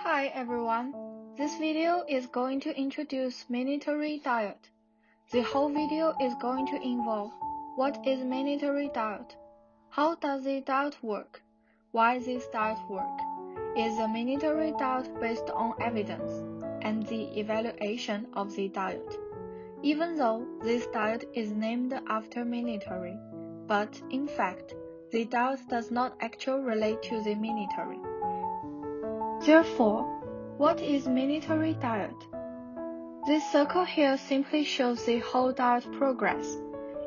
Hi everyone, this video is going to introduce mandatory diet. The whole video is going to involve what is mandatory diet, how does the diet work, why this diet work, is a mandatory diet based on evidence, and the evaluation of the diet. Even though this diet is named after mandatory, but in fact, the diet does not actually relate to the mandatory. Therefore, what is mandatory diet? This circle here simply shows the whole diet progress.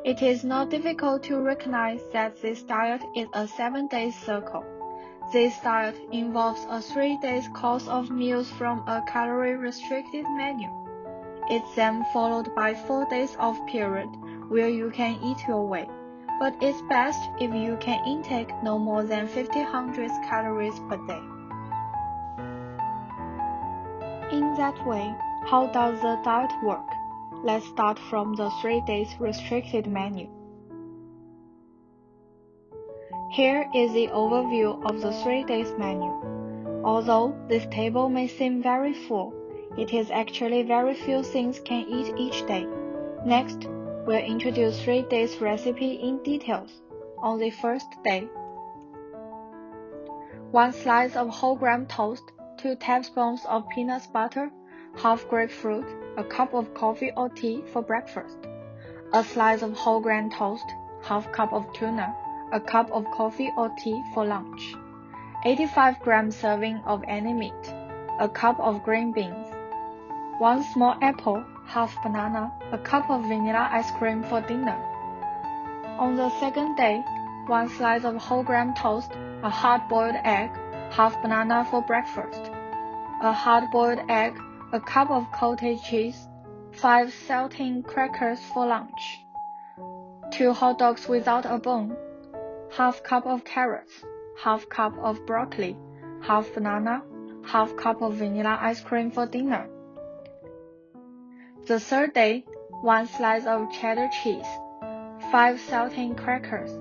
It is not difficult to recognize that this diet is a 7-day circle. This diet involves a 3-day course of meals from a calorie-restricted menu. It's then followed by 4 days of period where you can eat your way, but it's best if you can intake no more than 1500 calories per day. In that way, how does the diet work? Let's start from the 3 days restricted menu. Here is the overview of the 3 days menu. Although this table may seem very full, it is actually very few things can eat each day. Next, we'll introduce 3 days recipe in details. On the first day, 1 slice of whole grain toast, 2 tablespoons of peanut butter, half grapefruit, a cup of coffee or tea for breakfast, a slice of whole grain toast, half cup of tuna, a cup of coffee or tea for lunch, 85-gram serving of any meat, a cup of green beans, 1 small apple, half banana, a cup of vanilla ice cream for dinner. On the second day, 1 slice of whole grain toast, a hard-boiled egg, half banana for breakfast, a hard-boiled egg, a cup of cottage cheese, 5 saltine crackers for lunch, 2 hot dogs without a bone, half cup of carrots, half cup of broccoli, half banana, half cup of vanilla ice cream for dinner. The third day, 1 slice of cheddar cheese, 5 saltine crackers,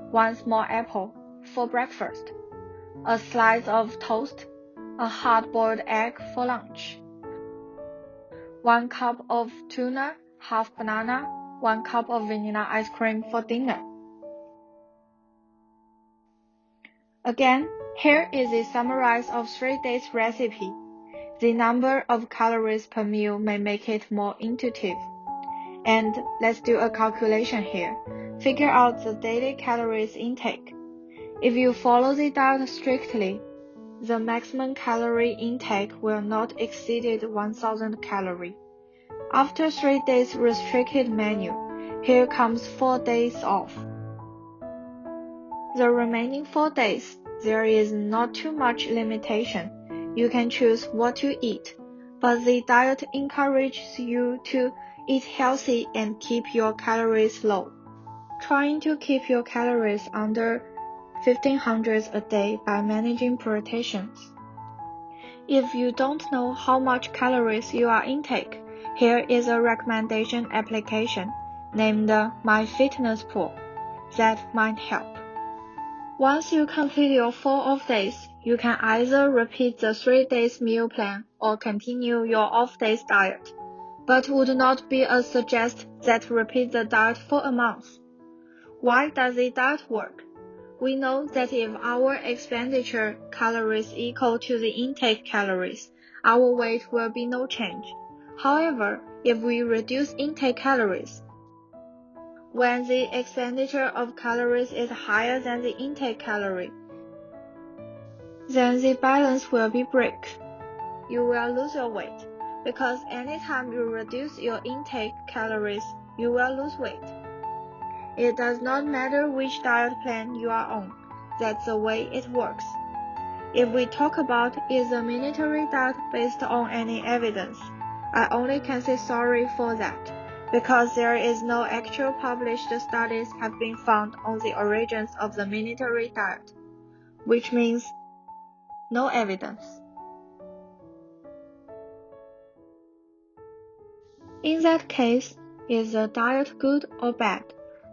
1 small apple for breakfast, a slice of toast, a hard-boiled egg for lunch, 1 cup of tuna, half banana, 1 cup of vanilla ice cream for dinner. Again, here is a summary of 3 days recipe. The number of calories per meal may make it more intuitive. And let's do a calculation here. Figure out the daily calories intake. If you follow the diet strictly, the maximum calorie intake will not exceed 1000 calories. After 3 days restricted menu, here comes 4 days off. The remaining 4 days, there is not too much limitation. You can choose what to eat, but the diet encourages you to eat healthy and keep your calories low. Trying to keep your calories under 1500 a day by managing portions. If you don't know how much calories you are intake, here is a recommendation application named MyFitnessPal that might help. Once you complete your 4 days, you can either repeat the 3 days meal plan or continue your off-days diet, but would not be a suggest that repeat the diet for a month. Why does the diet work? We know that if our expenditure calories equal to the intake calories, our weight will be no change. However, if we reduce intake calories, when the expenditure of calories is higher than the intake calorie, then the balance will be break. You will lose your weight, because anytime you reduce your intake calories, you will lose weight. It does not matter which diet plan you are on, that's the way it works. If we talk about is a mandatory diet based on any evidence, I only can say sorry for that, because there is no actual published studies have been found on the origins of the mandatory diet, which means no evidence. In that case, is the diet good or bad?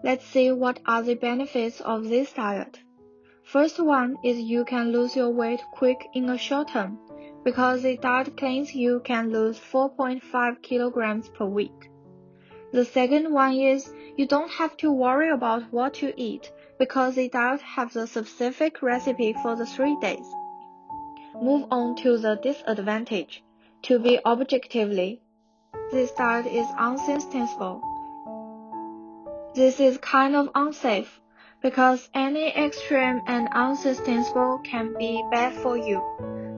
Let's see what are the benefits of this diet. First one is you can lose your weight quick in a short term, because the diet claims you can lose 4.5 kilograms per week. The second one is you don't have to worry about what to eat because the diet has a specific recipe for the 3 days. Move on to the disadvantage. To be objectively, this diet is unsustainable. This is kind of unsafe because any extreme and unsustainable can be bad for you.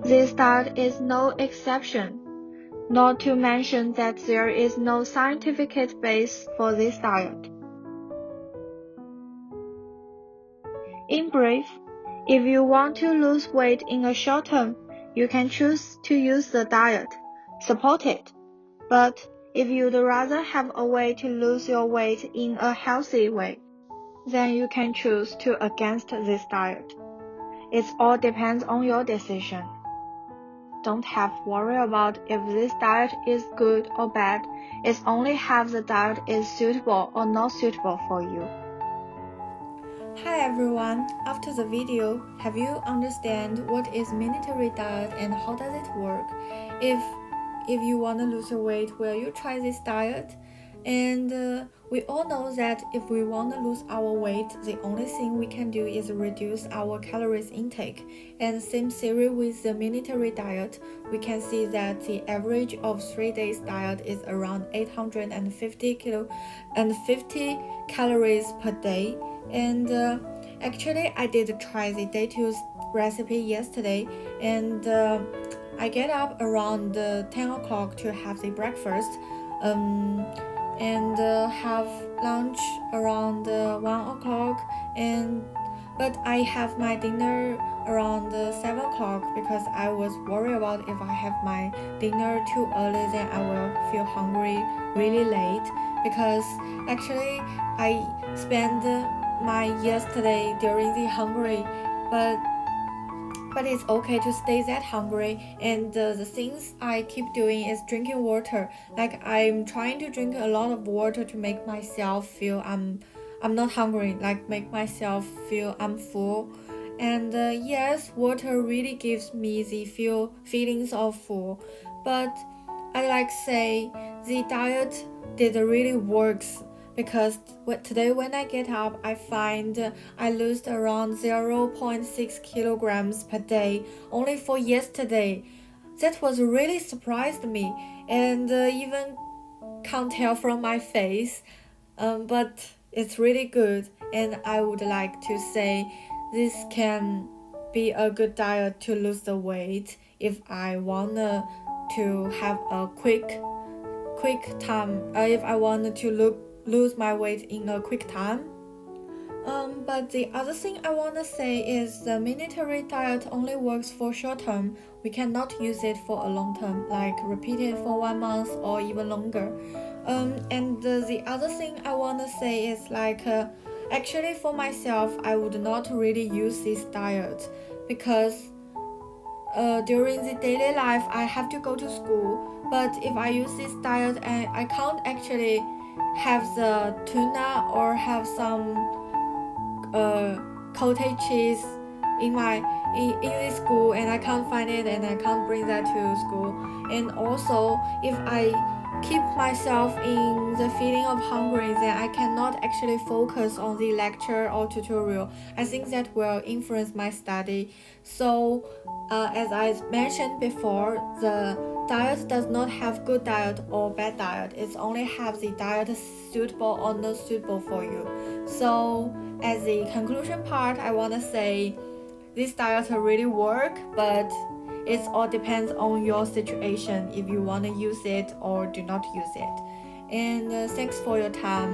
This diet is no exception, not to mention that there is no scientific base for this diet. In brief, if you want to lose weight in a short term, you can choose to use the diet, support it. But if you'd rather have a way to lose your weight in a healthy way, then you can choose to against this diet. It all depends on your decision. Don't have worry about if this diet is good or bad. It's only have the diet is suitable or not suitable for you. Hi everyone, after the video, have you understand what is military diet and how does it work? If you want to lose your weight, will you try this diet? And we all know that if we want to lose our weight, the only thing we can do is reduce our calories intake. And same theory with the military diet, we can see that the average of 3 days diet is around 850 calories per day. And actually, I did try the day 2 recipe yesterday, and I get up around 10 o'clock to have the breakfast, and have lunch around 1 o'clock, but I have my dinner around 7 o'clock because I was worried about if I have my dinner too early, then I will feel hungry really late, because actually I spent my yesterday during the hungry, but it's okay to stay that hungry. And the things I keep doing is drinking water. Like I'm trying to drink a lot of water to make myself feel I'm not hungry, like make myself feel I'm full. And yes, water really gives me the feelings of full, but I like say the diet did really works, because today when I get up, I find I lost around 0.6 kilograms per day only for yesterday. That was really surprised me, and even can't tell from my face, but it's really good, and I would like to say this can be a good diet to lose the weight if I wanna to have a quick time, if I wanted to lose my weight in a quick time. But the other thing I want to say is the military diet only works for short term. We cannot use it for a long term, like repeat it for 1 month or even longer. And the other thing I want to say is like, actually for myself, I would not really use this diet because during the daily life I have to go to school. But if I use this diet, I can't actually have the tuna or have some cottage cheese in the school, and I can't find it and I can't bring that to school. And also, if I keep myself in the feeling of hungry, then I cannot actually focus on the lecture or tutorial. I think that will influence my study. So as I mentioned before, the diet does not have good diet or bad diet. It only have the diet suitable or not suitable for you. So as the conclusion part, I want to say this diet really work, but it all depends on your situation if you want to use it or do not use it. And thanks for your time.